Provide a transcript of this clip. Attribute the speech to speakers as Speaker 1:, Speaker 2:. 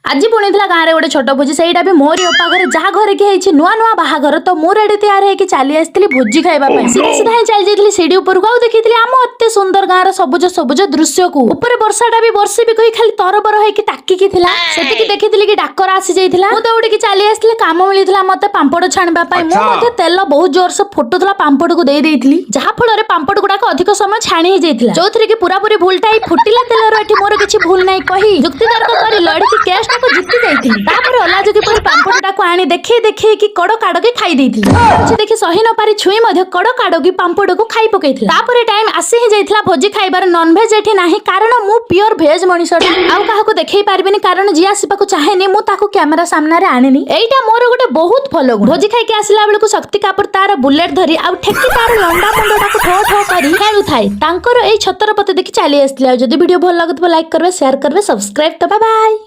Speaker 1: आज पुणी गाँव में गोटे छोट भोजी से मोरी अपा घर जहाँ घर की नुआ नुआ बाहागर तो मु रेडी तैयार होकर चली आसती भोजी खाइबा सीधा सीधा ही चली जाइए सीढ़ी उपरको आउ देखी आम एत सुंदर गाँव सबुज सबुज दृश्य को ऊपर वर्षाटा भी बर्षे भी कही खाली तरबर होकर ताकिकी से देखी कि डाकर आसी जाइए मुझे दौड़ी चली आसती काम मिलता मत पांपड़ छाणवाई मुझे तेल बहुत जोर से फुटुला पांपड़ को दे जहाँ फल पांपड़ गुड़ाक अधिक समय छाणी ही जाइए जो थी पूरापूरी भूलटा फुटिला तेलर एठी मोर किछि भूल नहीं कही युक्ति तर्क कर लड़की केस को जीति जाइए अलाजुकी पर पांपड़ा को आनी देखे देखे कि कड़ काड़की खाई देखी सही न पारी छुई कड़ काड़की पांपड़ को खाई पकई टाइम आसी ही जाइए भोजी खाइबार नॉनवेज एठी नाही कारण मु प्योर भेज मनीष आउ काहाको देखै पारबेनी कारण जी आसीबाको चाहेनी मु ताको कैमरा सामने रे आनेनी एइटा मोर गोटे बहुत भलो गुण भोजी खाई के आसिला बेलको शक्ति कापुर तार बुलेट धरी आउ ठेकी तार लंडा मुंडा को ठो ठो करी खेलु थाई तांकर एई छतर पते देखि चली आस्तिला जदी वीडियो भल लागत लाइक करबे शेयर करबे सब्सक्राइब तो बाय बाय।